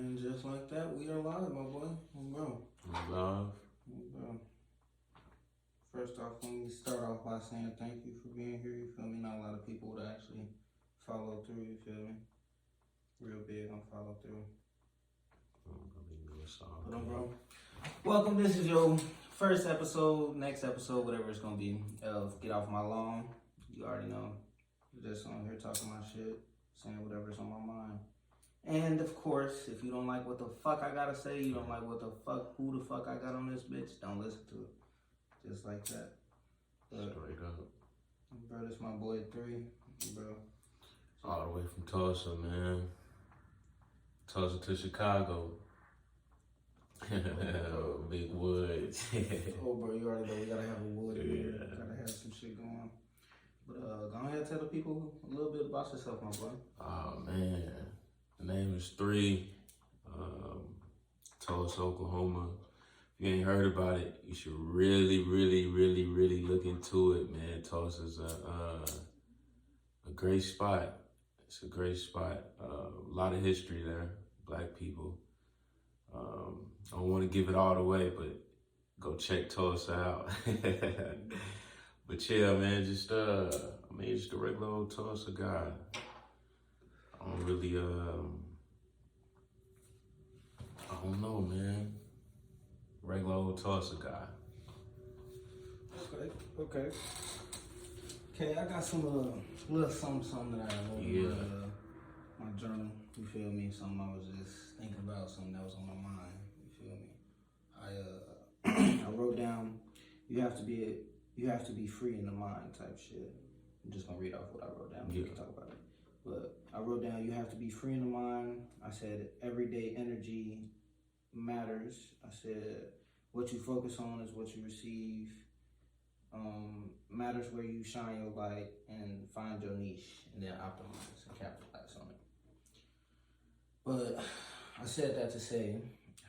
And just like that, we are live, my boy. Bro. Love. Bro. First off, let me start off by saying thank you for being here. You feel me? Not a lot of people would actually follow through. You feel me? Real big on follow through. But bro, welcome. This is your first episode, next episode, whatever it's gonna be, of Get Off My Lawn. You already know. Just on here talking my shit, saying whatever's on my mind. And of course, if you don't like what the fuck I gotta say, you don't like what the fuck, who the fuck I got on this bitch, don't listen to it. Just like that. But, straight up. Bro, this my boy 3, bro. All the way from Tulsa, man. Tulsa to Chicago. Big woods. Oh, bro, you already know we gotta have a wood. Yeah. Gotta have some shit going. But go ahead and tell the people a little bit about yourself, my boy. Oh, man. The name is 3. Tulsa, Oklahoma. If you ain't heard about it, you should really look into it, man. Tulsa's a great spot. It's a great spot. A lot of history there, black people. I don't want to give it all away, but go check Tulsa out. But yeah, man, just just a regular old Tulsa guy. I don't really, I don't know, man. Regular old Tulsa guy. Okay, I got some little something that I wrote in my journal. You feel me? Something I was just thinking about, something that was on my mind. You feel me? I wrote down, you have to be free in the mind type shit. I'm just gonna read off what I wrote down. We can talk about it. But I wrote down, you have to be free in the mind. I said, everyday energy matters. I said, what you focus on is what you receive. Matters where you shine your light and find your niche and then optimize and capitalize on it. But I said that to say,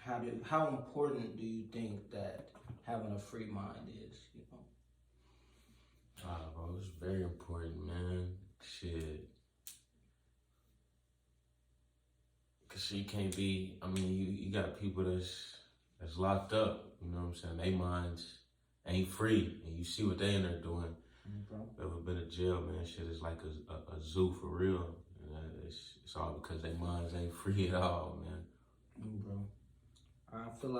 how important do you think that having a free mind is, you know? Bro, it's very important, man. Shit. Cause you can't be, you got people that's locked up, you know what I'm saying? They minds ain't free, and you see what they in there doing. Ever been to jail, man? Shit is like a zoo for real. It's all because their minds ain't free at all, man. Bro, I feel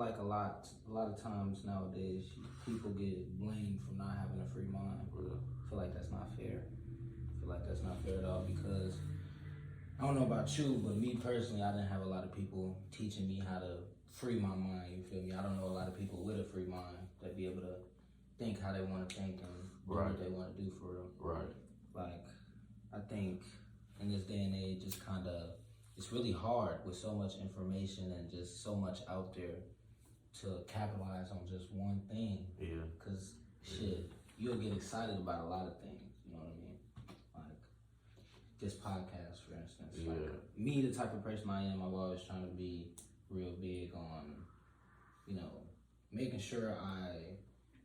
like a lot of times nowadays people get blamed for not having a free mind. I feel like that's not fair. I feel like that's not fair at all because I don't know about you, but me personally, I didn't have a lot of people teaching me how to free my mind. You feel me? I don't know a lot of people with a free mind that be able to think how they want to think and do what they want to do for real. Right. Like, I think in this day and age, it's really hard with so much information and just so much out there to capitalize on just one thing. Yeah. Cause shit, you'll get excited about a lot of things. You know what I mean? Like this podcast, for instance. Yeah. Like me, the type of person I am, I'm always trying to be real big on, you know, making sure I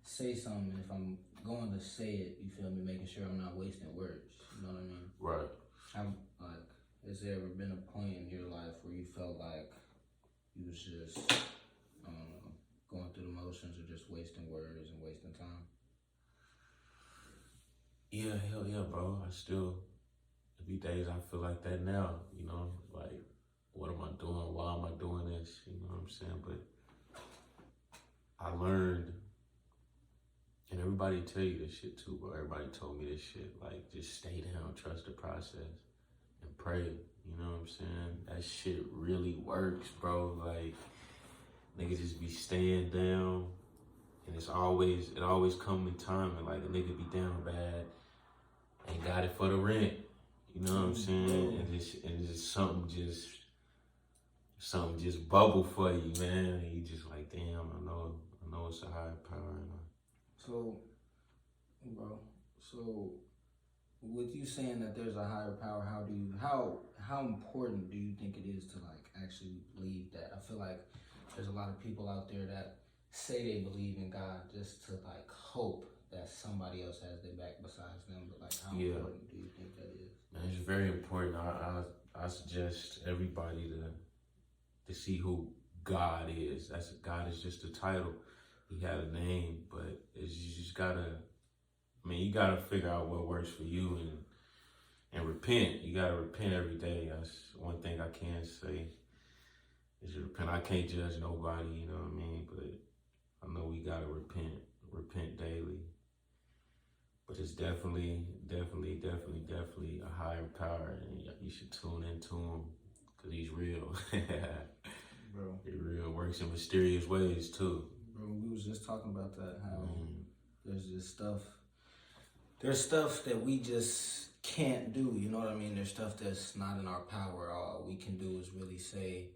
say something. If I'm going to say it, you feel me? Making sure I'm not wasting words. You know what I mean? Right. Has there ever been a point in your life where you felt like you was just, I don't know, going through the motions or just wasting words and wasting time? Yeah, hell yeah, bro. Every days I feel like that now, you know, like, what am I doing? Why am I doing this? You know what I'm saying? But I learned, and everybody tell you this shit too, bro. Everybody told me this shit, like, just stay down, trust the process, and pray. You know what I'm saying? That shit really works, bro. Like, niggas just be staying down, and it always come in time, and like a nigga be down bad, ain't got it for the rent. You know what I'm saying? And it's something just bubble for you, man. And you just like, damn, I know it's a higher power. So, bro, with you saying that there's a higher power, how important do you think it is to like actually believe that? I feel like there's a lot of people out there that say they believe in God just to like hope that somebody else has their back besides them. But like, how important do you think that is? Man, it's very important. I suggest everybody to to see who God is. God is just a title. He had a name, but you just gotta. I mean, you gotta figure out what works for you and repent. You gotta repent every day. That's one thing I can say is repent. I can't judge nobody, you know what I mean? But I know we gotta repent daily. But it's definitely a higher power, and you should tune into him because he's real. Bro. He real, works in mysterious ways too. Bro, we was just talking about that, how there's just stuff. There's stuff that we just can't do, you know what I mean? There's stuff that's not in our power. All we can do is really say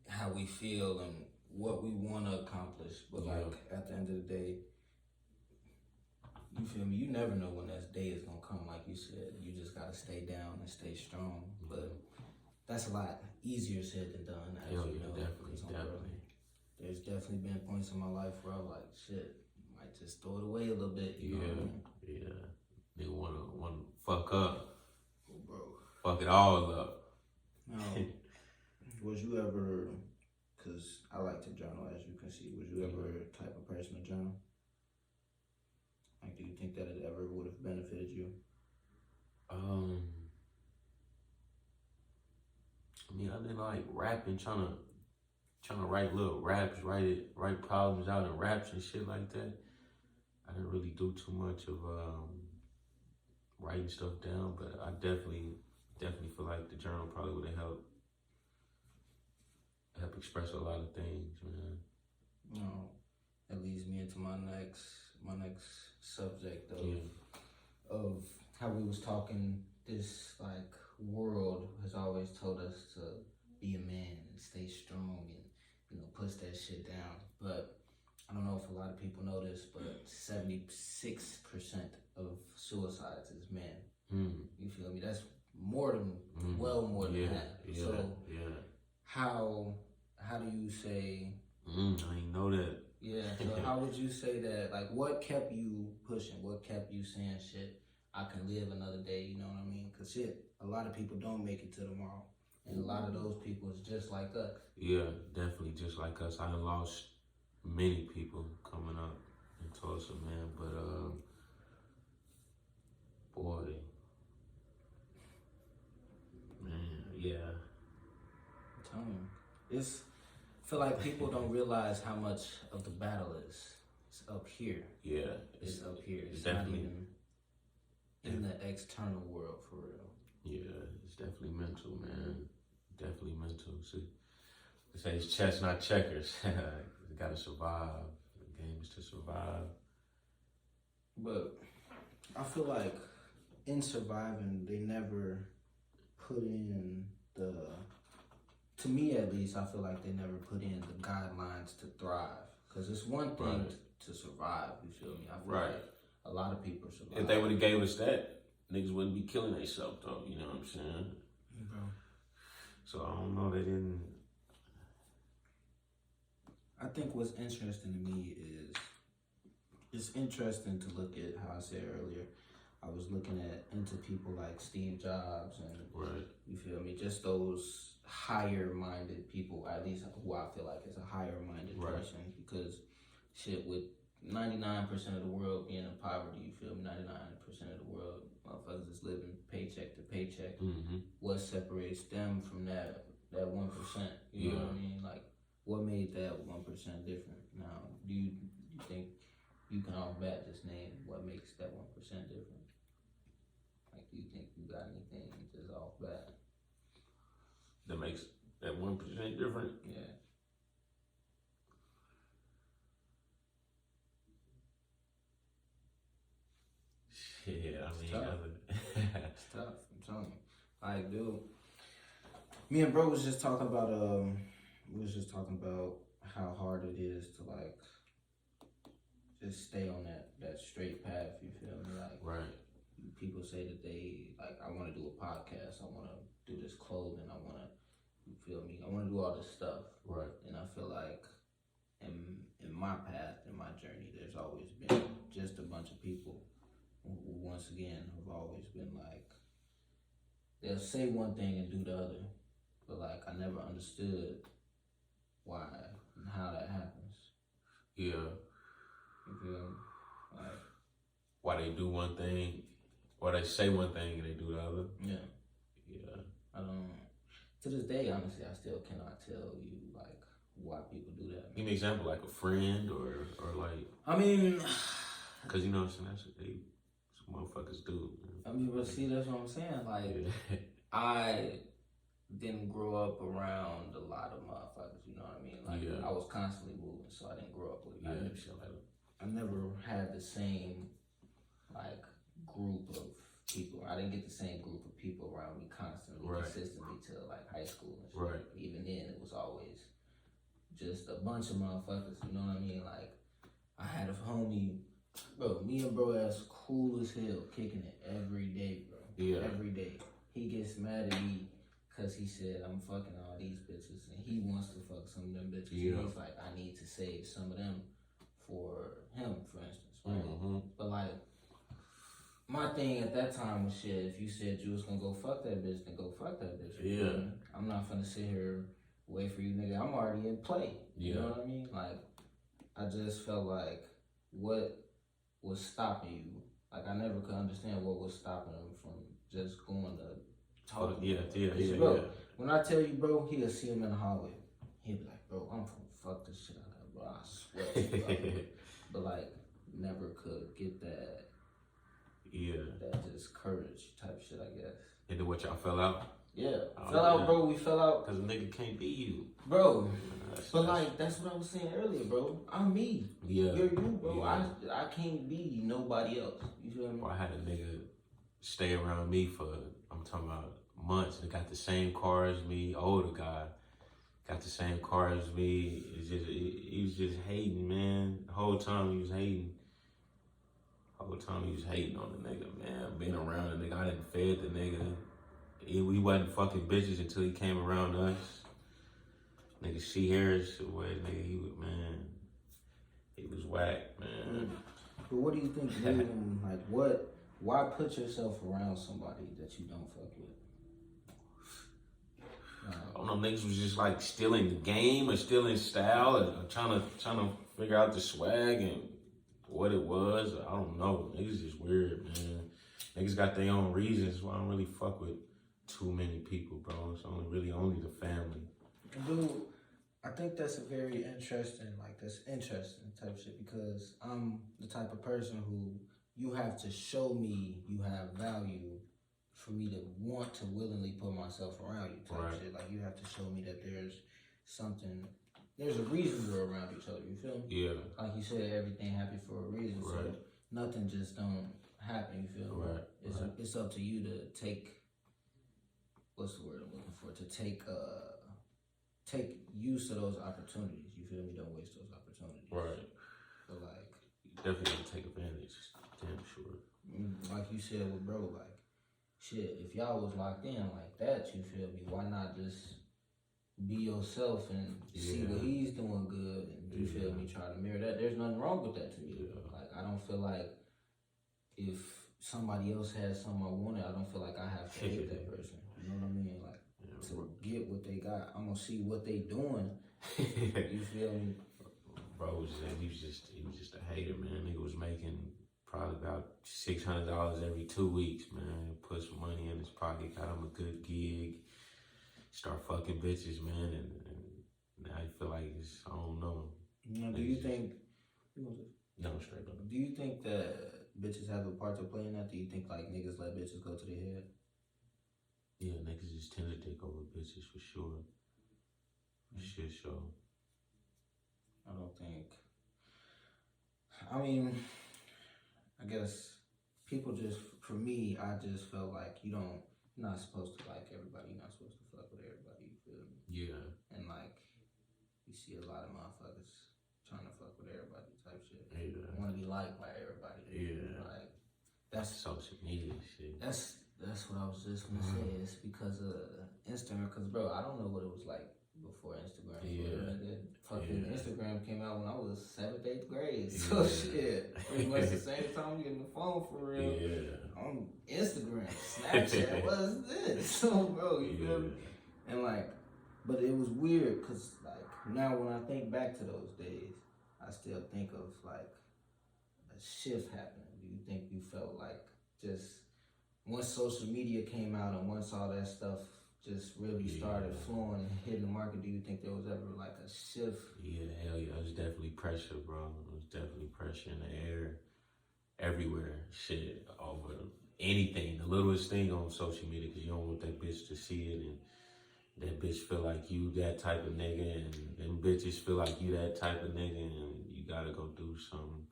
how we feel and what we want to accomplish. But like at the end of the day, you feel me? You never know when that day is gonna come. Like you said, you just gotta stay down and stay strong. But that's a lot easier said than done. As you know, definitely. There's definitely been points in my life where I'm like, shit, might just throw it away a little bit. You know what I mean? Yeah. They wanna fuck up. Oh, bro. Fuck it all up. Now, was you ever? Cause I like to journal, as you can see. Was you ever a type of person to journal? Like, do you think that it ever would have benefited you? I mean, I've been like rapping, trying to write little raps, write problems out in raps and shit like that. I didn't really do too much of writing stuff down, but I definitely feel like the journal probably would have helped express a lot of things, man. No, that leads me into my next subject of how we was talking. This like world has always told us to be a man and stay strong and push that shit down. But I don't know if a lot of people know this, but 76% of suicides is men. You feel me? That's more than well more than that. So how do you say? I didn't know that. Yeah. So how would you say that? Like, what kept you pushing? What kept you saying, shit, I can live another day? You know what I mean? Cause shit, a lot of people don't make it to tomorrow, and a lot of those people is just like us. Yeah, definitely just like us. I done lost many people coming up in Tulsa, man. But boy, man, yeah. I'm telling you, I feel like people don't realize how much of the battle is. It's up here. Yeah, it's up here. It's definitely not even in the external world for real. Yeah, it's definitely mental, man. Definitely mental. See, they say it's chess, not checkers. You gotta survive. The game is to survive. But I feel like in surviving, they never put in to me at least, I feel like they never put in the guidelines to thrive. Because it's one thing to survive, you feel me? I feel like a lot of people survive. If they would have gave us that, niggas wouldn't be killing themselves though, you know what I'm saying? Bro. So I don't know, they didn't. I think what's interesting to me is, it's interesting to look at how I said earlier, I was looking into people like Steve Jobs and you feel me, just those higher minded people, at least who I feel like is a higher minded person, because shit, with 99% of the world being in poverty, you feel me, 99% of the world, motherfuckers is living paycheck to paycheck. What separates them from that 1%? You know what I mean? Like, what made that 1% different? Now, do you think you can off bat just name what makes that 1% different? Like, do you think you got anything just off bat that makes that 1% different? Yeah. Yeah, I mean, it's tough. I'm telling you. Like, dude, me and bro was just talking about how hard it is to like just stay on that straight path. You feel me? Like, people say that they like, I want to do a podcast, I want to do this clothing, I want to, you feel me? I want to do all this stuff. And I feel like in my path, in my journey, there's always been just a bunch of people who once again have always been like, they'll say one thing and do the other, but like I never understood why and how that happens. Yeah. You feel me? Like, why they do one thing, or they say one thing and they do the other. Yeah. Yeah. I don't. To this day, honestly, I still cannot tell you like why people do that. Give me an example, like a friend or like. I mean, because you know what I'm saying. That's what they some motherfuckers do. Man. I mean, but see, that's what I'm saying. Like, yeah. I didn't grow up around a lot of motherfuckers. You know what I mean? Like, Yeah. I was constantly moving, so I didn't grow up with. Yeah. I never had the same like group of people. I didn't get the same group of people around me constantly, consistently till like high school and shit. Right. Even then, it was always just a bunch of motherfuckers. You know what I mean? Like, I had a homie, bro. Me and bro ass cool as hell, kicking it every day, bro. Yeah. Every day. He gets mad at me because he said I'm fucking all these bitches, and he wants to fuck some of them bitches. Yeah. He's like, I need to save some of them for him, for instance, right? Mm-hmm. But like, my thing at that time was shit. If you said you was gonna go fuck that bitch, then go fuck that bitch. Yeah. I'm not gonna sit here wait for you, nigga. I'm already in play. You know what I mean? Like, I just felt like what was stopping you. Like, I never could understand what was stopping him from just going to talk. Yeah. When I tell you, bro, he'll see him in the hallway. He'll be like, bro, I'm gonna fuck this shit out of her, bro. I swear to you, bro. But like, never could get that. Yeah. That just courage type shit, I guess. And then what, y'all fell out? Yeah. Fell out, bro. We fell out. Because a nigga can't be you. Bro. Like, that's what I was saying earlier, bro. I'm me. Yeah. You're you, bro. Yeah. I can't be nobody else. You feel me? I had a nigga stay around me for, I'm talking about months. They got the same car as me, older guy. Got the same car as me. He was just hating, man. The whole time he was hating. Whole time he was hating on the nigga, man. Being around the nigga, I didn't fed the nigga. We wasn't fucking bitches until he came around us. Nigga, she Harris, the way nigga he was, man. He was whack, man. But what do you think, man? Like, why put yourself around somebody that you don't fuck with? I don't know, niggas was just like stealing the game or stealing style or trying to figure out the swag and what it was. I don't know. Niggas just weird, man. Niggas got their own reasons why I don't really fuck with too many people, bro. It's only the family. Dude, I think that's a very interesting type shit, because I'm the type of person who you have to show me you have value for me to want to willingly put myself around you type shit. Like, you have to show me that there's a reason we're around each other, you feel me? Yeah. Like you said, everything happens for a reason, so nothing just don't happen, you feel me? It's up to you to take, what's the word I'm looking for? To take use of those opportunities, you feel me? Don't waste those opportunities. Right. But like, you definitely gotta take advantage, damn sure. Like you said with bro, like, shit, if y'all was locked in like that, you feel me? Why not just be yourself and see what he's doing good, and you feel me? Try to mirror that. There's nothing wrong with that to me. Like, I don't feel like if somebody else has something I wanted, I don't feel like I have to hate that person. You know what I mean? Like, to get what they got, I'm gonna see what they doing. You feel me? Bro, he was just a hater, man. Nigga was making probably about $600 every 2 weeks, man. Put some money in his pocket, got him a good gig, start fucking bitches, man, and now I feel like it's, I don't know. Now, do you think? No, straight up. Do you think that bitches have a part to play in that? Do you think like niggas let bitches go to their head? Yeah, niggas just tend to take over bitches for sure. For sure. I don't think. I mean, I guess people just, for me, I just felt like you're not supposed to like everybody. You're not supposed to fuck with everybody. You feel me? Yeah. And like, you see a lot of motherfuckers trying to fuck with everybody type shit. Yeah. Want to be liked by everybody. Yeah. Like, that's social media shit. That's what I was just gonna say. It's because of Instagram. Cause bro, I don't know what it was like before Instagram. Yeah. Fucking Instagram came out when I was 7th, 8th grade. So shit, pretty much the same time I'm getting the phone for real. Yeah. On Instagram, Snapchat, what's this? So bro, you feel me? And like, But it was weird because, like, now when I think back to those days, I still think of, like, a shift happening. Do you think you felt like just once social media came out and once all that stuff just really started flowing and hitting the market, do you think there was ever, like, a shift? Yeah, hell yeah. It was definitely pressure, bro. It was definitely pressure in the air. Everywhere, shit, over anything, the littlest thing on social media, because you don't want that bitch to see it, and that bitch feel like you that type of nigga, and them bitches feel like you that type of nigga, and you gotta go do something,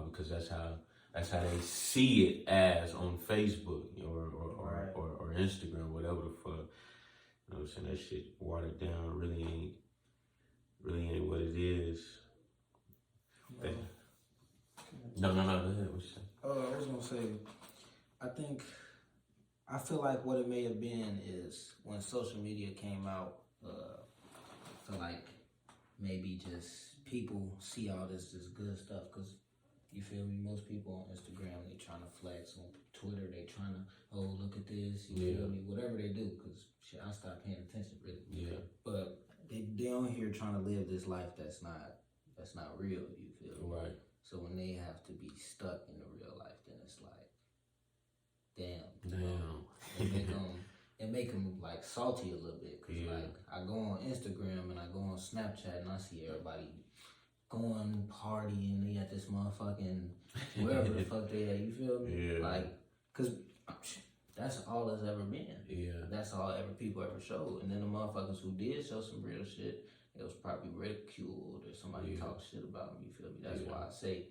because that's how they see it as on Facebook or Instagram, whatever the fuck. You know what I'm saying? That shit watered down really ain't what it is. No. Go ahead. What you say? I was gonna say, I feel like what it may have been is when social media came out, for like maybe just people see all this good stuff, because you feel me, most people on Instagram, they trying to flex, on Twitter they trying to, oh, look at this, you feel me, whatever they do, because shit, I stopped paying attention really. Yeah. But they on here trying to live this life that's not real, you feel me? Right. So when they have to be stuck in the real life, then it's like, damn. It make them like salty a little bit. Cause like I go on Instagram and I go on Snapchat and I see everybody going partying. They at this motherfucking wherever the fuck they at. You feel me? Yeah. Like, cause that's all it's ever been. Yeah. That's all people ever showed. And then the motherfuckers who did show some real shit, it was probably ridiculed or somebody talked shit about me. You feel me? That's why I say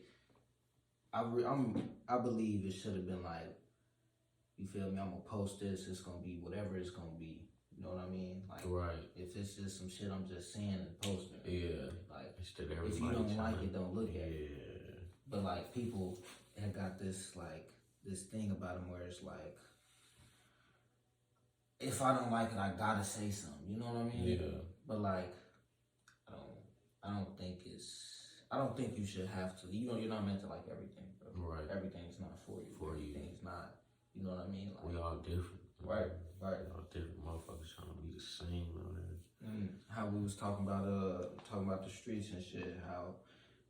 I believe it should have been like, you feel me? I'm gonna post this. It's gonna be whatever it's gonna be. You know what I mean? Like, if it's just some shit I'm just saying and posting. Yeah. Like, if you don't like it, don't look at it. Yeah. But like, people have got this like this thing about them where it's like, if I don't like it, I gotta say something. You know what I mean? Yeah. But like, I don't think you should have to. You know, you're not meant to like everything, bro. Right. Everything's not for you. Everything's not. You know what I mean? Like, we all different. Right. We all different motherfuckers trying to be the same. And how we was talking about the streets and shit. How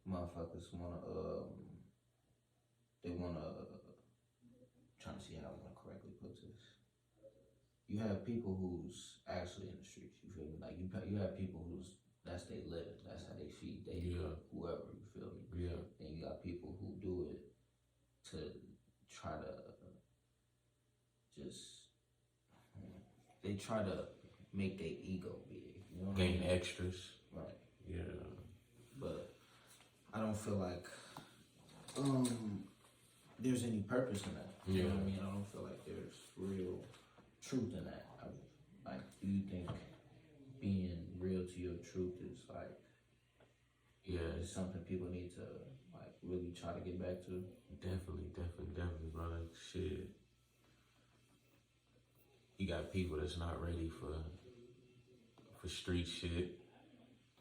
motherfuckers trying to see how I want to correctly put this. You have people who's actually in the streets. You feel me? Like you have people who's that's they living. That's how they feed. Whoever. You feel me? Yeah. And you got people who do it to try to they try to make their ego big. You know what Gain I mean? extras. Right. Yeah. But I don't feel like there's any purpose in that. You know what I mean? I don't feel like there's real truth in that. Do you think being real to your truth is like is something people need to like really try to get back to? Definitely, brother. Shit. You got people that's not ready for street shit.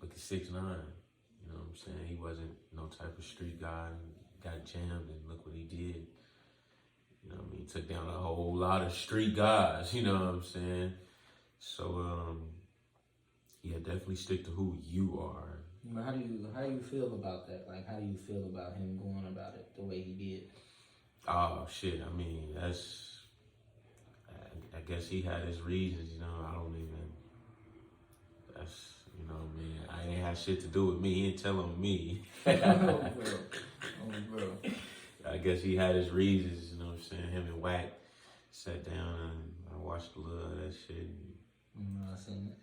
Look at 6ix9ine. You know what I'm saying? He wasn't no type of street guy. Got jammed and look what he did. You know what I mean? Took down a whole lot of street guys. You know what I'm saying? So definitely stick to who you are. How do you feel about that? Like, how do you feel about him going about it the way he did? Oh shit! I mean, I guess he had his reasons. You know, I don't even. That's man. I ain't had shit to do with me. He ain't telling me. Oh, bro. I guess he had his reasons. You know what I'm saying? Him and Wack sat down and I watched a little of that shit. I seen it.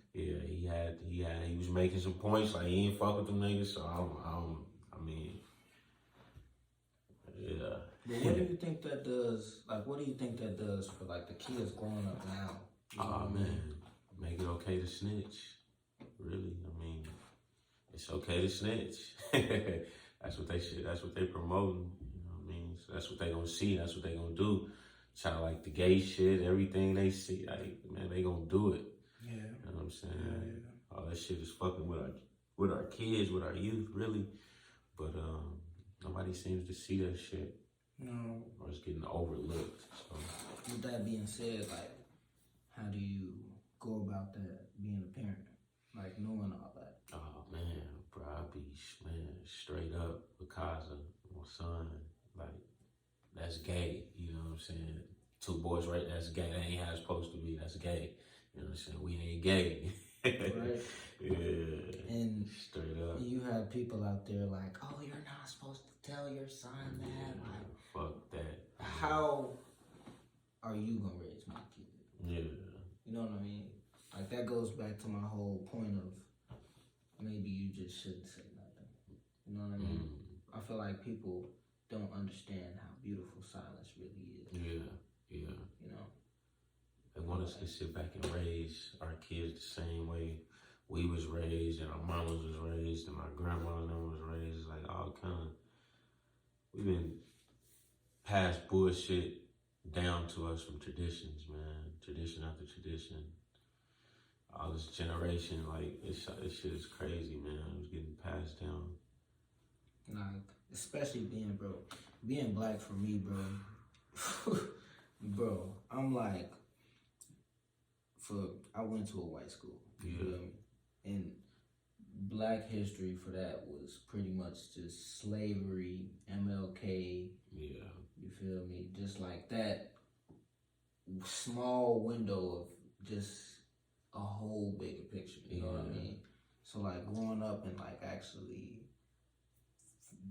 Yeah, he was making some points like he ain't fuck with them niggas. So I mean, yeah. But what do you think that does? Like, what do you think that does for like the kids growing up now? Oh man, make it okay to snitch. Really, I mean, it's okay to snitch. That's what they promoting. You know what I mean? So that's what they gonna see. That's what they gonna do. Try to like the gay shit, everything they see. Like, man, they gonna do it. Yeah. You know what I'm saying? Yeah. All that shit is fucking with our kids, with our youth, really. But nobody seems to see that shit. No. Or it's getting overlooked. So. With that being said, like, how do you go about about that, being a parent, like knowing all that? Oh man, bro, I be straight up because of my son. Like that's gay. You know what I'm saying? Two boys, right? That's gay. That ain't how it's supposed to be. That's gay. You know what I'm saying? We ain't gay. Right. Yeah. And straight up. you have people out there like, oh, you're not supposed to tell your son that. Like, fuck that. How are you gonna raise my kid? Yeah. You know what I mean? Like that goes back to my whole point of maybe you just shouldn't say nothing. You know what I mean? I feel like people don't understand how beautiful silence really is. Yeah. You know? They want us to sit back and raise our kids the same way we was raised and our mamas was raised and my grandma and them was raised. Like all kind of, we've been passed bullshit down to us from traditions, man. Tradition after tradition. All this generation, like, this shit is crazy, man. It's getting passed down. Like, especially being black for me, bro. Bro, I'm like, I went to a white school. You feel me? And black history for that was pretty much just slavery, MLK. Yeah. You feel me? Just like that small window of just a whole bigger picture. You know what I mean? So like growing up and like actually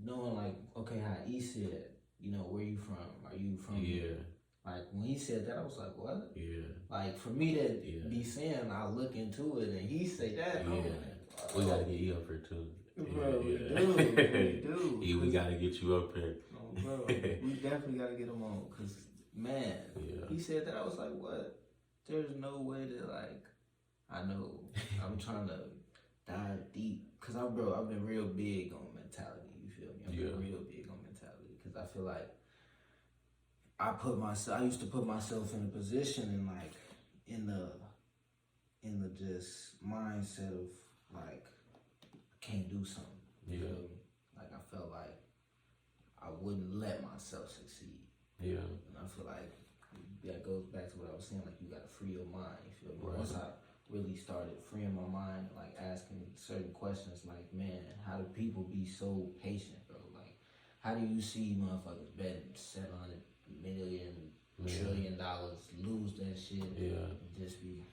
knowing like, okay, how he said, you know, where you from? Are you from? Yeah. Like when he said that, I was like, what? Yeah. Like for me to be saying, I look into it and he say that, yeah. Like, we gotta get you up here too. Bro, we do. Yeah, we gotta get you up here. Oh, bro, we definitely gotta get him on, cause man, he said that, I was like, what? There's no way that like, I know, I'm trying to dive deep, cause I've been real big on mentality. You feel me? I've been real big on mentality, cause I feel like I used to put myself in a position and like in the just mindset of like I can't do something. You feel me? Like I felt like I wouldn't let myself succeed. Yeah. And I feel like that goes back to what I was saying, like you gotta free your mind, you feel me? Right. Once I really started freeing my mind, like asking certain questions like, man, how do people be so patient, bro? Like how do you see motherfuckers betting $700 million, trillion dollars, lose that shit, and just be,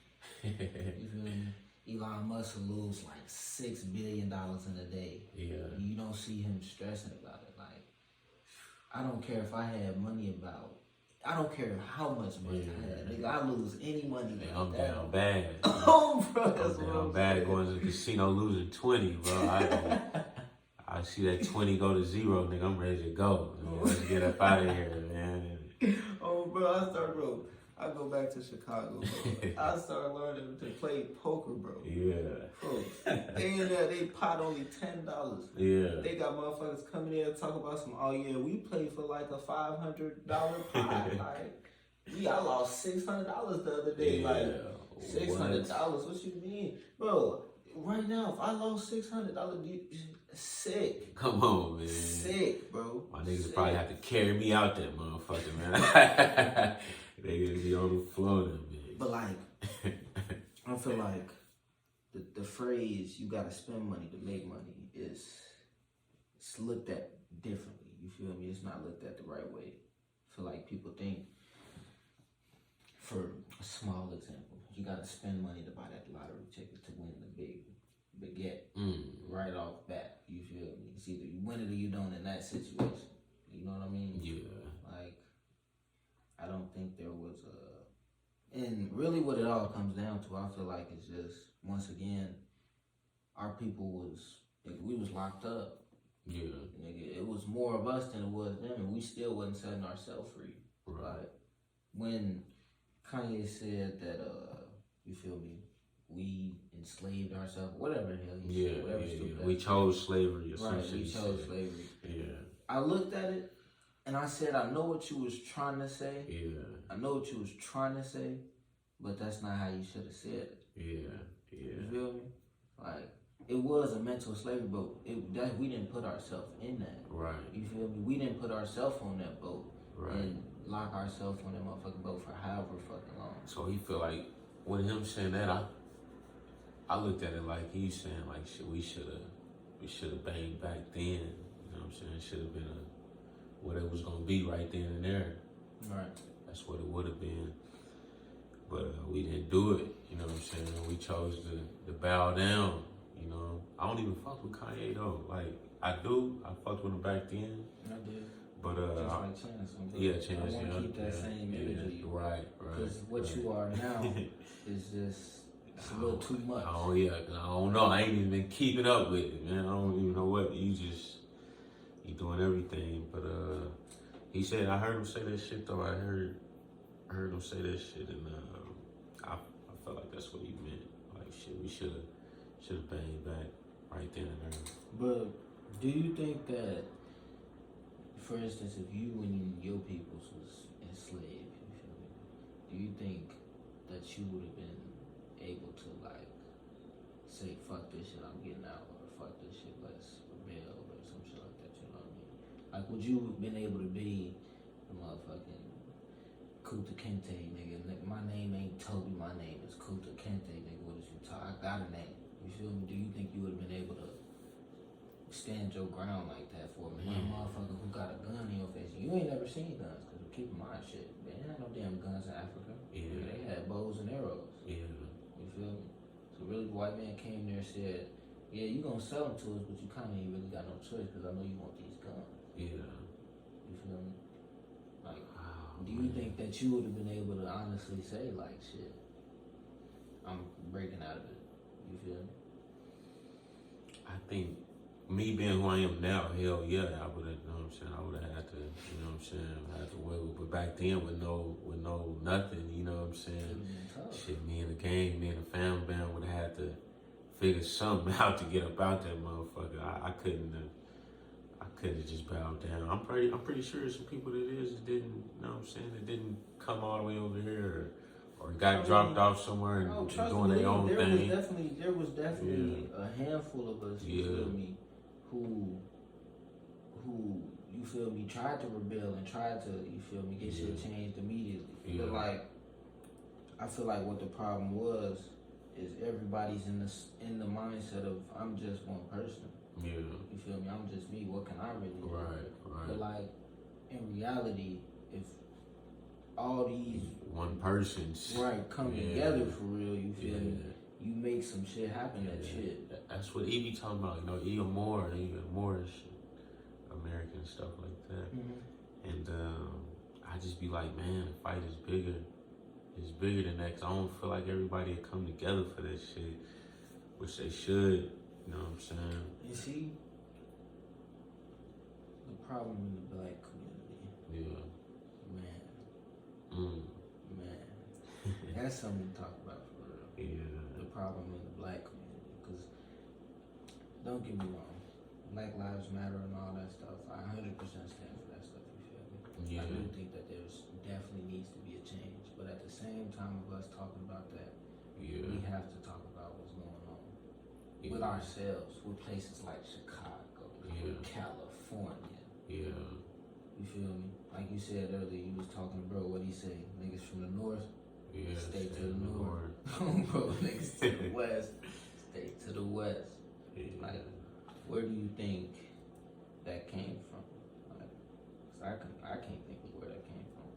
you feel me? Elon Musk will lose like $6 billion in a day. Yeah. You don't see him stressing about it. Like, I don't care if I had money I don't care how much money I had. Nigga, I lose any money. Like I'm down bad. Oh, bro, that's I'm down bad going to the casino losing 20, bro. I see that 20 go to zero, nigga. I'm ready to go. Let's get up out of here, man. Oh, bro, I go back to Chicago, bro. I started learning to play poker, bro. Yeah. Bro, they pot only $10. Yeah. They got motherfuckers coming in and talking about some, oh yeah, we play for like a $500 pot. Like, I lost $600 the other day. Yeah. Like, $600, what you mean? Bro, right now, if I lost $600, sick. Come on, man. Sick, bro. My niggas probably have to carry me out that motherfucker, man. They gonna be on the floor, man. But like, I feel like the phrase "you gotta spend money to make money" it's looked at differently. You feel me? It's not looked at the right way. I feel like people think, for a small example, you gotta spend money to buy that lottery ticket to win the big baguette right off bat. You feel me? It's either you win it or you don't in that situation. You know what I mean? Yeah. Like, I don't think there was and really what it all comes down to, I feel like, is just, once again, our people we was locked up. Yeah. Nigga, it was more of us than it was them, and we still wasn't setting ourselves free. Right. Like, when Kanye said that, you feel me, we enslaved ourselves, whatever the hell he said. Whatever we chose slavery or something. Right, we chose slavery. Yeah. I looked at it, and I said, I know what you was trying to say. Yeah. I know what you was trying to say, but that's not how you should have said it. Yeah. Yeah. You feel me? Like, it was a mental slavery, but we didn't put ourselves in that. Right. You feel me? We didn't put ourselves on that boat. Right. And lock ourselves on that motherfucking boat for however fucking long. So he feel like, with him saying that, I looked at it like he's saying, like, shit, we should have banged back then. You know what I'm saying? It should have been what it was gonna be right then and there. Right. That's what it would have been. But we didn't do it. You know what I'm saying? We chose to bow down. You know, I don't even fuck with Kanye though. Like I do. I fucked with him back then. I did. But just like Chance. yeah, Chance. I want to keep that same image of you. Right. Because what you are now is just. It's a little too much. Oh yeah, I don't know. I ain't even been keeping up with it, man. I don't even know what you doing everything. But he said I heard him say that shit though. I heard him say that shit, and I felt like that's what he meant. Like shit, we should have banged back right then and there. But do you think that, for instance, if you and your peoples was enslaved, you feel me? Do you think that you would have been able to like say fuck this shit, I'm getting out, or fuck this shit, let's rebel, or some shit like that? You know what I mean? Like, would you have been able to be the motherfucking Kuta Kente nigga? My name ain't Toby, my name is Kuta Kente nigga. What is you talk? I got a name. You feel me? Do you think you would have been able to stand your ground like that for a motherfucker who got a gun in your face? You ain't never seen guns, cause keep in mind shit, they ain't had no damn guns in Africa. Yeah. They had bows and arrows. Yeah. You feel me? So really, the white man came there and said, yeah, you gonna sell them to us, but you kind of ain't really got no choice because I know you want these guns. Yeah. You feel me? Like, do you think that you would have been able to honestly say, like, shit, I'm breaking out of it? You feel me? I think me being who I am now, hell yeah, I would have, you know what I'm saying? I would have had to, you know what I'm saying, had to wiggle. But back then with no nothing, you know what I'm saying? Shit, me and the gang, me and the family band would have had to figure something out to get up out that motherfucker. I couldn't have just bowed down. I'm pretty sure some people that didn't, you know what I'm saying, that didn't come all the way over here or got dropped off somewhere and doing their own thing. There was definitely a handful of us, you feel me, who you feel me, tried to rebel and tried to, you feel me, get shit changed immediately. But like, I feel like what the problem was is everybody's in the mindset of I'm just one person. Yeah. You feel me? I'm just me. What can I really do? Right. But like, in reality, if all these one person's come together for real, you feel me? You make some shit happen. That shit. That's what he be talking about. You know, even more shit, American stuff like that. Mm-hmm. And I just be like, man, the fight is bigger. It's bigger than that. 'Cause I don't feel like everybody will come together for that shit, which they should. You know what I'm saying? You see, the problem in the black community. Man. That's something to talk about for real. Yeah. The problem in the black community. Because, don't get me wrong, Black Lives Matter and all that stuff, I 100% stand for that stuff, you feel me? Yeah. I do think that there's definitely needs to be a change. But at the same time of us talking about that, we have to talk about what's going on with ourselves, with places like Chicago, with California. Yeah. You feel me? Like you said earlier, you was talking to bro, what'd he say? Niggas from the north? Yeah. Stay to the north. Bro, niggas to the west. Stay to the west. Yeah. Like, where do you think that came from? Like, 'cause I can't think of where that came from.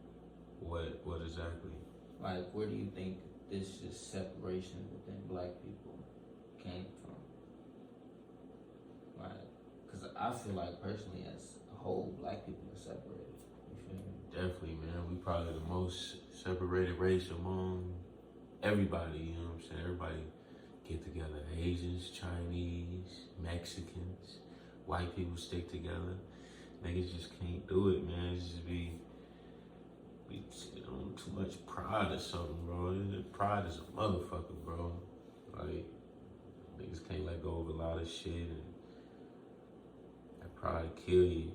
What exactly? Like, where do you think this just separation within black people came from? Like, because I feel like personally, as a whole, black people are separated. You feel me? Definitely, man. We probably the most separated race among everybody. You know what I'm saying? Everybody get together. Asians, Chinese, Mexicans, white people stick together. Niggas just can't do it, man. It's just be too much pride or something, bro. Pride is a motherfucker, bro. Like, niggas can't let go of a lot of shit, and that pride kill you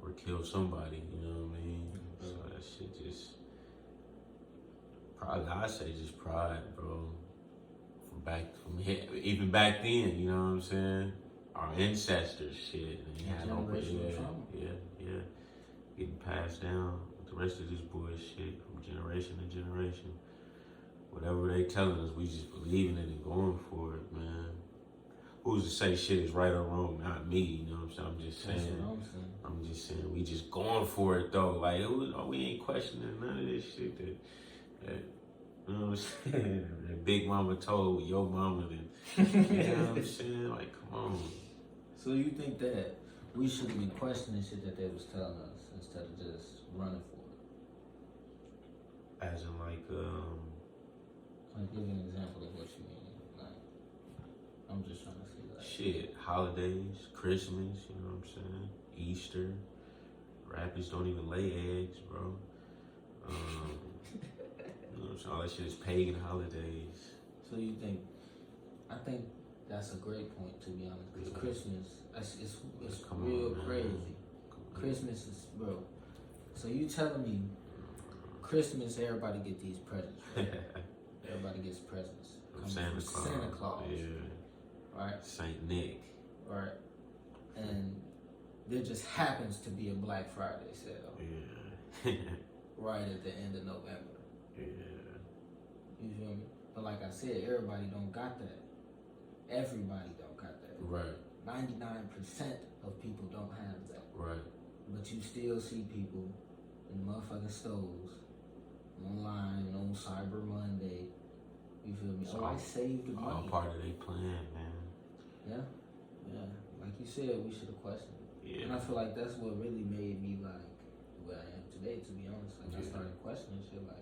or kill somebody, you know what I mean? Mm-hmm. So that shit just, probably, I say just pride, bro. Even back then, you know what I'm saying? Our ancestors, shit. Yeah. Getting passed down with the rest of this bullshit from generation to generation. Whatever they telling us, we just believing it and going for it, man. who's to say shit is right or wrong? Not me, you know what I'm saying? That's what I'm saying. I'm just saying we just going for it though. Like we ain't questioning none of this shit that you know what I'm saying? That Big Mama told your mama that you know what I'm saying? Like, come on. So you think that we should be questioning shit that they was telling us instead of just running for it? As in like give an example of what you mean. Like, I'm just trying to see like shit, holidays, Christmas, you know what I'm saying? Easter. Rappers don't even lay eggs, bro. You know what I'm saying? All that shit is pagan holidays. So you think? I think that's a great point, to be honest. Because Christmas, it's real crazy. Christmas is, bro. So you telling me Christmas, everybody get these presents, right? Everybody gets presents. Santa Claus. Santa Claus. Yeah. Right? Saint Nick. Right. And there just happens to be a Black Friday sale. Yeah. Right at the end of November. Yeah. You feel me? But like I said, everybody don't got that. Everybody don't got that. Right. 99% of people don't have that. Right. But you still see people in motherfucking stores, online, on Cyber Monday. You feel me? So I saved the money. All part of their plan, man. Yeah. Yeah. Like you said, we should have questioned it. Yeah. And I feel like that's what really made me like where I am today, to be honest. Like I started questioning shit like.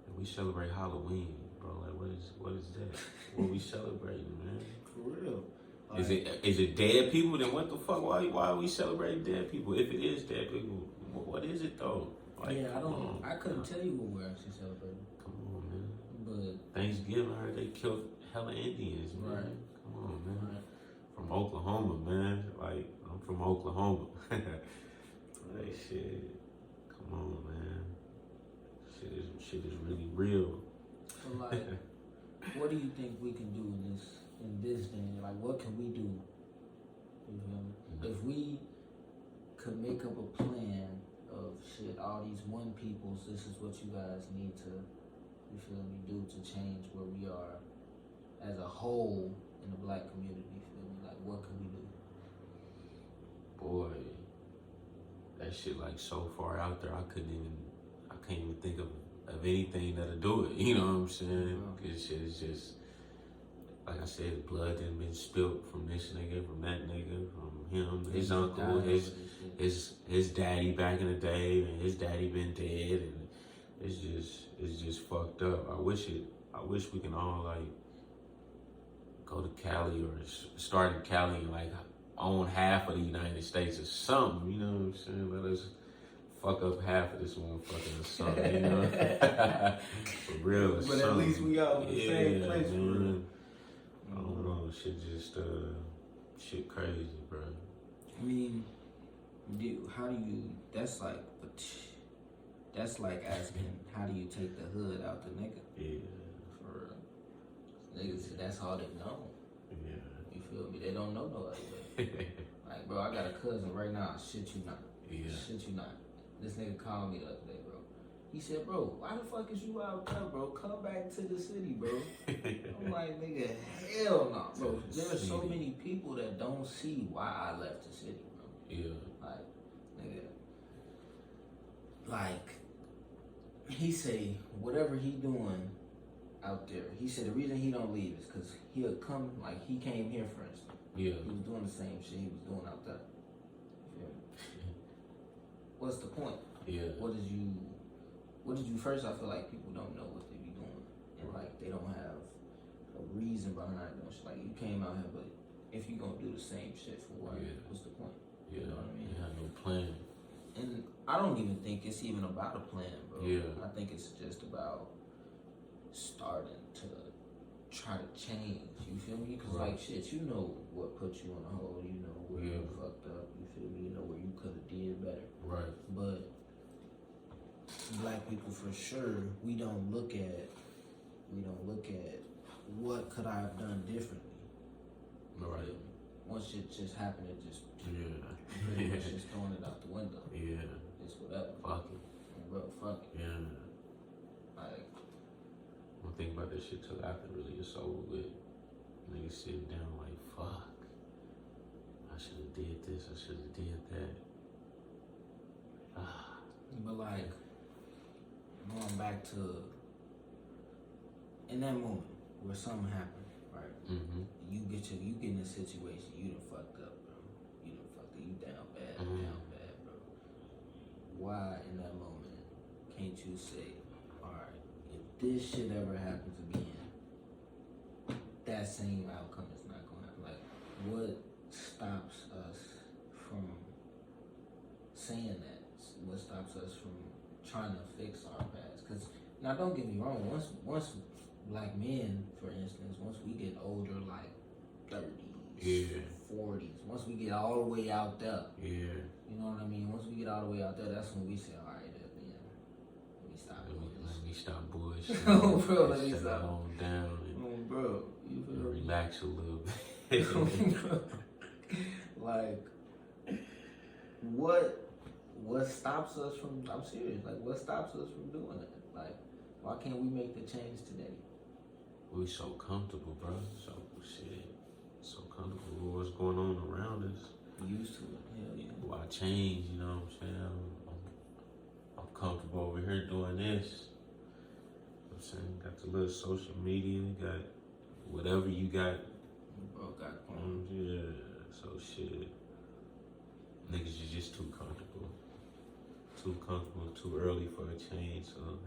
And we celebrate Halloween, bro. Like what is that? What we celebrating, man? For real. Like, Is it dead people? Then what the fuck? Why are we celebrating dead people? If it is dead people, what is it though? Like, yeah, I couldn't tell you what we're actually celebrating. Come on, man. But Thanksgiving, I heard they killed hella Indians, man. Right. Come on, man. Right. From Oklahoma, man. Like, I'm from Oklahoma. Like, shit. Come on, man. Shit is really real. So, like, what do you think we can do in this day? Like, what can we do? You feel me? If we could make up a plan of shit, all these one peoples, this is what you guys need to, you feel me, do to change where we are as a whole in the Black community, you feel me? Like, what can we do? Boy, that shit like so far out there, I can't even think of anything that'll do it. You know what I'm saying? Cause shit is just, like I said, blood done been spilled from this nigga, from that nigga, from him, his uncle, his daddy back in the day, and his daddy been dead, and it's just fucked up. I wish we can all like go to Cali or start in Cali and like own half of the United States or something. You know what I'm saying? Let us fuck up half of this motherfucker or something. You know, for real. Or But something. at least we all in the same place. Man. For real. I don't know. Shit crazy, bro. I mean, that's like asking, how do you take the hood out the nigga? Yeah. For real. Niggas, that's all they know. Yeah. You feel me? They don't know no other way. Like, bro, I got a cousin right now, shit you not. Yeah. Shit you not. This nigga called me the other day, bro. He said, bro, why the fuck is you out there, bro? Come back to the city, bro. I'm like, nigga, hell no, bro. There's so many people that don't see why I left the city, bro. Yeah. Like, nigga. Like, he say, whatever he doing out there, he said the reason he don't leave is because he'll come, like, he came here, for instance. Yeah. He was doing the same shit he was doing out there. You feel me? What's the point? Yeah. What did you first, I feel like people don't know what they be doing. And like they don't have a reason behind doing shit. Like you came out here, but if you gonna do the same shit for what? Yeah. What's the point? Yeah. You know what I mean? You have no plan. And I don't even think it's even about a plan, bro. Yeah. I think it's just about starting to try to change. You feel me? Because like shit, you know what put you in a hole. You know where you fucked up. You feel me? You know where you could have did better. Right. But Black people, for sure, we don't look at what could I have done differently. Right. Once it just happened, it just Yeah. pretty much just throwing it out the window. Yeah. It's whatever. Fuck it. Bro, fuck it. Yeah. Like, One thing about this shit till after really it's over with. Niggas sitting down like, fuck. I should have did this. I should have did that. But like, going back to in that moment where something happened, right? Mm-hmm. You get in a situation, you done fucked up, bro. You done fucked up. You down bad, bro. Why in that moment can't you say, all right, if this shit ever happened to me, that same outcome is not gonna happen? Like, what stops us from saying that? What stops us from trying to fix our past? Because now, don't get me wrong. Once black men, for instance, once we get older, like 30s, 40s, once we get all the way out there, you know what I mean? Once we get all the way out there, that's when we say, all right, man, let me stop. Let me stop bullshit. Oh, bro, let me stop. stop. On down and bro, you feel relax a little bit. Like, what stops us from? I'm serious. Like, what stops us from doing it? Like, why can't we make the change today? We so comfortable, bro. So comfortable with what's going on around us. Used to it. Hell yeah. Why change? You know what I'm saying? I'm comfortable over here doing this. You know what I'm saying? Got the little social media, got whatever you got. Bro, got yeah. So shit. Niggas is just too comfortable. Too early for a change. So,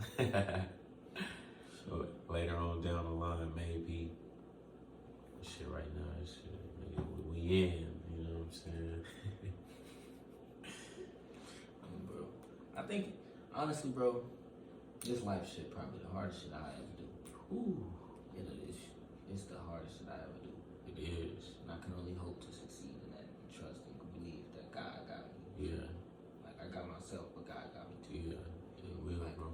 so later on down the line, maybe. Shit, right now, shit, nigga, we in. You know what I'm saying? Bro, I think honestly, bro, this life shit probably the hardest shit I ever do. Ooh, It is. It's the hardest shit I ever do. it is. And I can only hope to succeed in that and trust and believe that God got me. Yeah. Like, I got myself, but God got me too. Yeah. It will, like, bro.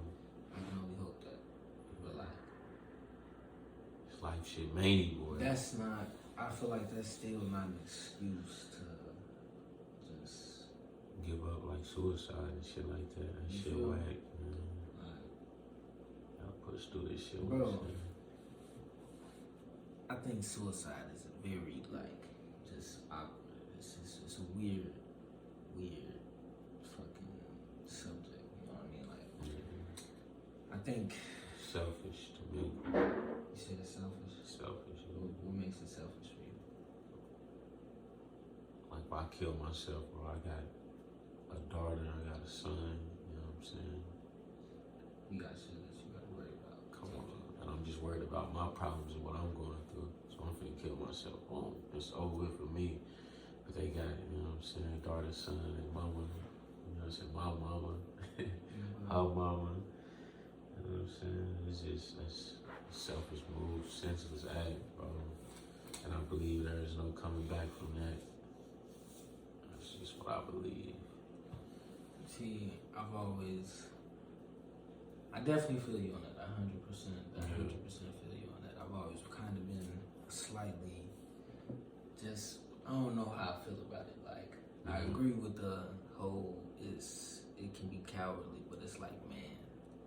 I can only hope that. But like, It's life shit, many boy. that's not. I feel like that's still not an excuse to just give up like suicide and shit like that. That You shit feel me? whack, man. like, Gotta push through this shit. Bro. once, man. I think suicide is a very like just awkward. It's a weird fucking subject. You know what I mean? Like, I think Selfish to me. you said it's selfish. Selfish. What makes it selfish for you? Like if I kill myself, bro, I got a daughter, I got a son, you know what I'm saying? You got shit that you gotta worry about. Come on. And I'm just worried about my problems and what I'm going through. So I'm finna kill myself. Boom. It's over with for me. But they got, you know what I'm saying, daughter, son, and mama. You know what I'm saying? My mama. Our mama. You know what I'm saying? It's just, that's a selfish move, senseless act, bro. And I believe there is no coming back from that. That's just what I believe. See, I definitely feel you on that. 100%. 100% feel you on that. I've always kind of been slightly just, I don't know how I feel about it. Like, I agree with the whole, it can be cowardly, but it's like, man,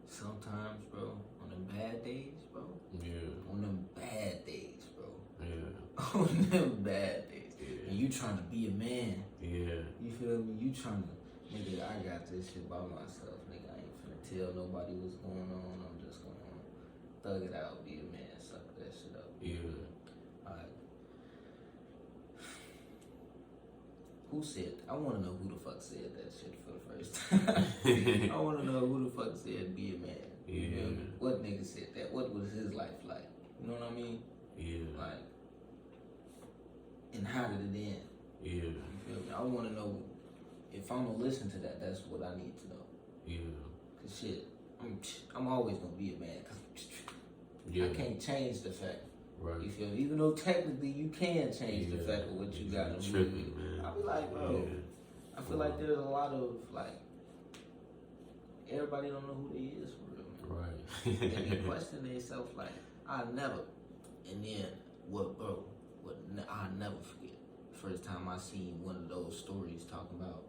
sometimes, bro, on them bad days, bro. Yeah. On them bad days, bro. Yeah. On them bad days. Yeah. And you trying to be a man. Yeah. You feel me? You trying to, nigga, I got this shit by myself. Nigga, I ain't finna tell nobody what's going on. I'm just gonna thug it out, be a man, suck that shit up. Yeah. Alright. Who said, I wanna know who the fuck said that shit for the first time. I wanna know who the fuck said be a man. You Yeah. feel me? What nigga said that? What was his life like? You know what I mean? Yeah. Like, and how did it end? Yeah. You feel me? I wanna know, if I'm gonna listen to that, that's what I need to know. Yeah. Cause shit, I'm always gonna be a man. Cause I can't change the fact. Right. You feel me? Even though technically you can change the fact of what you got to tripping, man. I be like, bro, I feel like there's a lot of like, everybody don't know who they is for real, man. Right. They be questioning themselves like, I never. And then what I'll never forget. First time I seen one of those stories talking about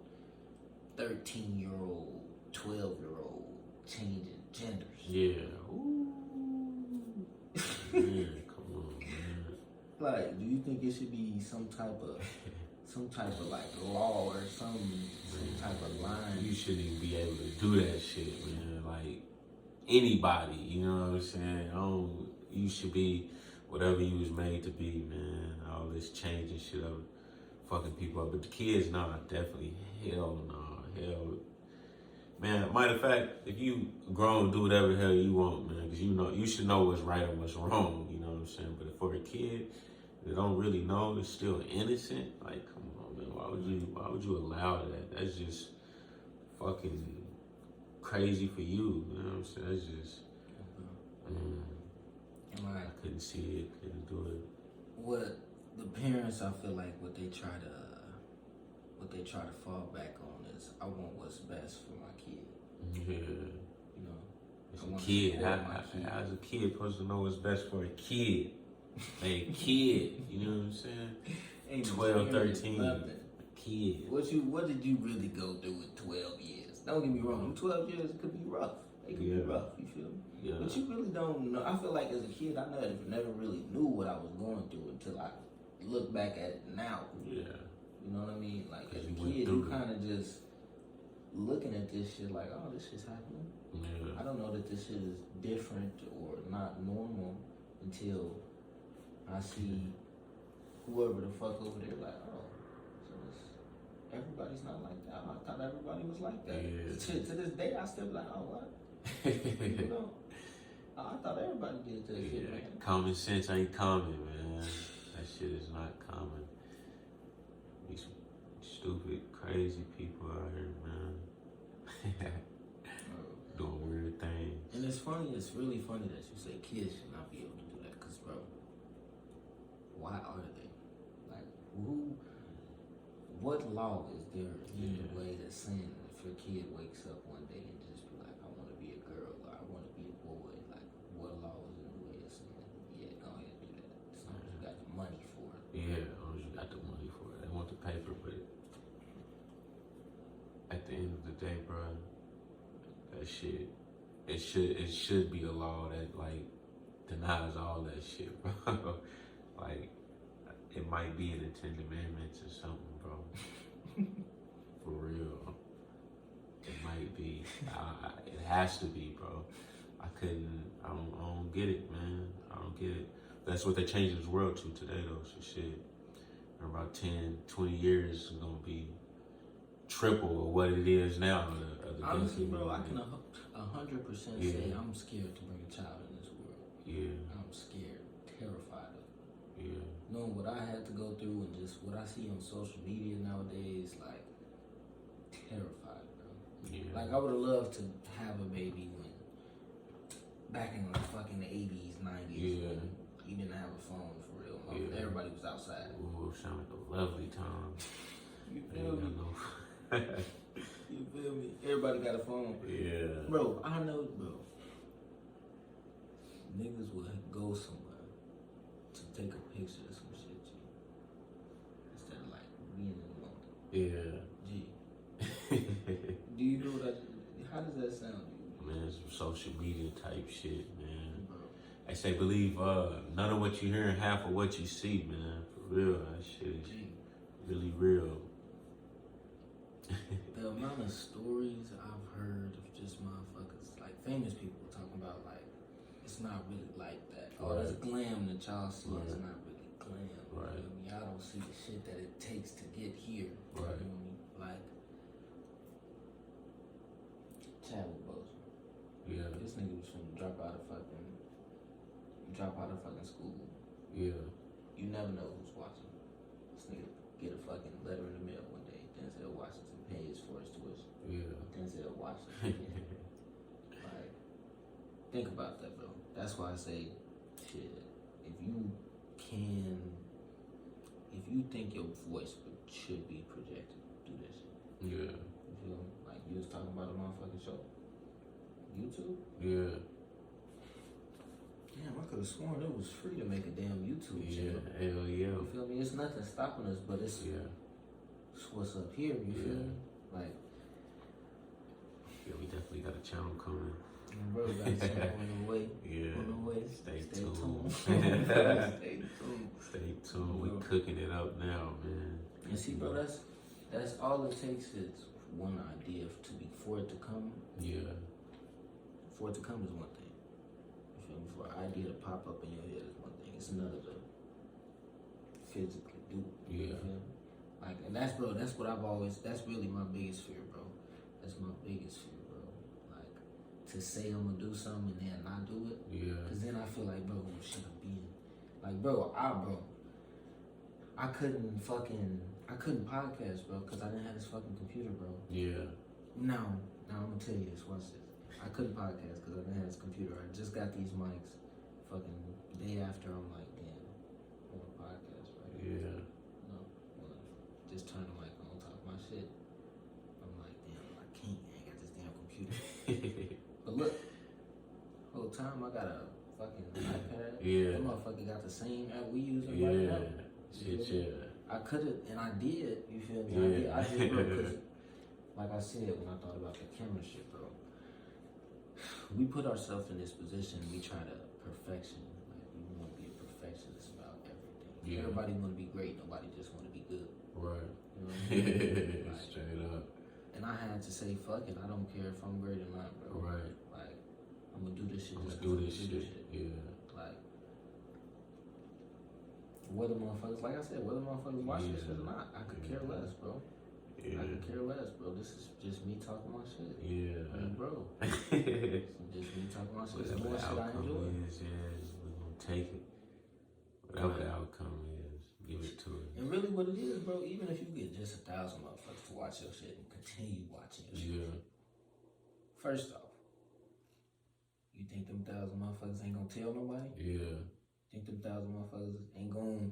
13-year-old, 12-year-old changing genders. Yeah. Ooh. Man, come on, man. Like, do you think it should be some type of like law or some type of line? You shouldn't even be able to do that shit, man. Like anybody, you know what I'm saying? You should be whatever you was made to be, man. All this changing shit up, fucking people up. But the kids, nah, definitely hell no, hell. Man, matter of fact, if you grown, do whatever the hell you want, man. Because you should know what's right and what's wrong, you know what I'm saying? But for a kid that don't really know, they're still innocent, like, come on, man, why would you allow that? That's just fucking crazy for you, you know what I'm saying? That's just, I couldn't see it, couldn't do it. What the parents, I feel like what they try to fall back on is, I want what's best for my kid. Yeah. You know, It's a kid. How's a kid supposed to know what's best for a kid? A kid, you know what I'm saying? Ain't 12, 13, nothing. A kid. What did you really go through in 12 years? Don't get me wrong, 12 years could be rough. It could be rough, you feel me? Yeah. But you really don't know. I feel like as a kid, I never really knew what I was going through until I look back at it now. Yeah. You know what I mean? Like, as a you went kid, through you kind of just looking at this shit like, oh, this shit's happening. Yeah. I don't know that this shit is different or not normal until I see whoever the fuck over there, like, oh, so everybody's not like that. I thought everybody was like that. Yeah. To this day, I still be like, oh, what? You know? I thought everybody did that shit, man. Common sense ain't common, man. That shit is not common. These stupid, crazy people out here, man. Doing weird things. And it's really funny that you say kids should not be able to do that, because, bro, why are they? Like, what law is there in the way that's saying if your kid wakes up one day and just be like, I want to be a girl or I want to be a boy, like, what law is in the way that's saying, yeah, go ahead and do that, as long as you got the money for it. Yeah, as long as you got the money for it. They want the paper, but at the end of the day, bro, that shit, it should be a law that, like, denies all that shit, bro. Like, it might be in the 10 Amendments or something, bro. For real. It might be. It has to be, bro. I don't get it, man. I don't get it. That's what they changed this world to today, though, so shit. In about 10, 20 years, it's gonna be triple of what it is now. Honestly, bro, I can 100% say I'm scared to bring a child in this world. Yeah. I'm scared, terrified of it. Yeah. Knowing what I had to go through and just what I see on social media nowadays, like, terrified, bro. Yeah. Like, I would have loved to have a baby back in the fucking 80s, 90s. Yeah. When you didn't have a phone for real. Yeah. Everybody was outside. Ooh, it sounded like a lovely time. You feel me? You feel me? Everybody got a phone. Yeah. Bro, I know, bro. Niggas would go somewhere to take a picture of some shit, G. Instead of, like, being in London. Yeah. G. Do you know that? How does that sound to you? Man, some social media type shit, man. Bro. I say believe none of what you hear and half of what you see, man. For real, that shit is really real. The amount of stories I've heard of just motherfuckers, like famous people talking about, like, it's not really like that. All this glam that y'all see is not really glam. Right. You know what I mean? Y'all don't see the shit that it takes to get here. Right. You know what I mean? Like, Chadwick Boseman. Yeah. This nigga was finna drop out of fucking school. Yeah. You never know who's watching. This nigga get a fucking letter in the mail one day. Denzel Washington pays for his tuition. Yeah. Denzel Washington. Like, think about that, bro. That's why I say, shit, if you think your voice should be projected, do that shit. Yeah. You feel me? Like, you was talking about a motherfucking show. YouTube? Yeah. Damn, I could have sworn it was free to make a damn YouTube channel. Hell yeah. You feel me? It's nothing stopping us, but it's what's up here, you feel me? Like, yeah, we definitely got a channel coming. bro, got a channel on the way. Yeah. On the way. Stay tuned. tuned. Stay tuned. Stay tune. We cooking it up now, man. And see, bro, that's all it takes is one idea for it to come. Yeah. For it to come is one thing. You feel me? For an idea to pop up in your head is one thing. It's another to physically do. Yeah. You feel me? Like, and that's what I've always, that's really my biggest fear, bro. That's my biggest fear, bro. Like, to say I'm gonna do something and then not do it. Yeah. Cause then I feel like, bro, shit, I'm being, like, bro, I couldn't podcast, bro, cause I didn't have this fucking computer, bro. Yeah. Now I'm gonna tell you this, watch this. I couldn't podcast cause I didn't have this computer. I just got these mics, fucking day after, I'm like, damn, I wanna podcast, right? Yeah. No, just turn the mic on, talk my shit. I'm like, damn, I can't. I ain't got this damn computer. But look, whole time I got a fucking iPad. Yeah. That motherfucker got the same app we using Yeah. right now. Shit, yeah. I could've, and I did. You feel me? Yeah. I did, bro. 'Cause like I said, when I thought about the camera shit, bro, we put ourselves in this position. We try to perfection. Like, we want to be a perfectionist about everything. Yeah. Everybody want to be great. Nobody just want to be good. Right. You know what I mean? Like, Straight up. and I had to say, fuck it. I don't care if I'm great or not, bro. Right. Like, I'm gonna do this shit. Let's Just do 'cause this I'ma shit. Yeah. Like, whether motherfuckers, like I said, whether motherfuckers watch this shit or not, I could care less, bro. Yeah. I could care less, bro. This is just me talking my shit. Yeah. I mean, bro. It's just me talking my shit. It's Whatever more the shit I outcome enjoy. is, we're gonna take it. Whatever the outcome is, give it to it. And really what it is, bro, even if you get just 1,000 motherfuckers to watch your shit and continue watching your shit. Yeah. First off, you think them 1,000 motherfuckers ain't gonna tell nobody? Yeah. Think them 1,000 motherfuckers ain't gonna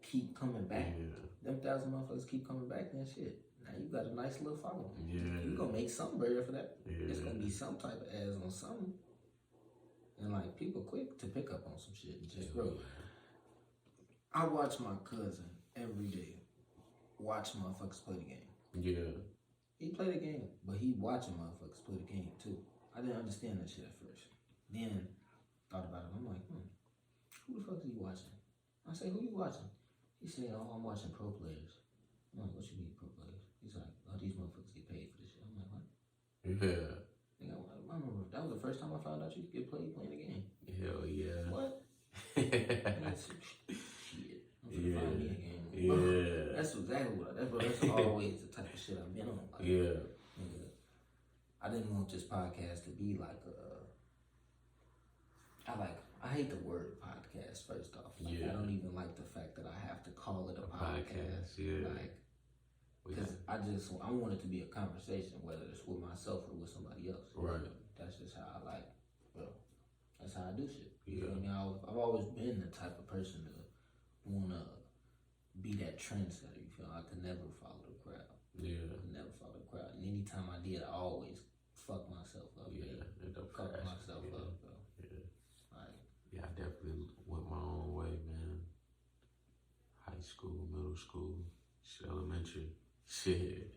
keep coming back? Yeah. Them 1,000 motherfuckers keep coming back, then shit. Now you got a nice little following. Yeah. You gonna make some bread for that. Yeah. It's gonna be some type of ads on something. And like people quick to pick up on some shit. Just bro. I watch my cousin every day watch motherfuckers play the game. Yeah. He play the game, but he watching motherfuckers play the game too. I didn't understand that shit at first. Then thought about it. I'm like, who the fuck is he watching? I say, who you watching? He said, oh, I'm watching pro players. I'm like, what you mean pro players? He's like, oh, these motherfuckers get paid for this shit. I'm like, what? Yeah. I remember that was the first time I found out you could get paid playing the game. Hell yeah. What? Shit. I'm finna find me a game. Yeah. That's exactly what that's always the type of shit I've been on. Like, Yeah. nigga, I didn't want this podcast to be like I hate the word podcast first off. Like, Yeah. I don't even like the fact that I have to call it a podcast. Yeah. Like, because I want it to be a conversation, whether it's with myself or with somebody else. Right. That's just how I like, well, that's how I do shit. Yeah. You know what I mean? I've always been the type of person to wanna be that trendsetter. You feel? I could never follow the crowd. Yeah. I could never follow the crowd. And anytime I did, I always fuck myself up. Yeah. Fuck myself up, bro. Yeah. Like, Yeah, I definitely went my own way, man. High school, middle school, shit, elementary. Shit.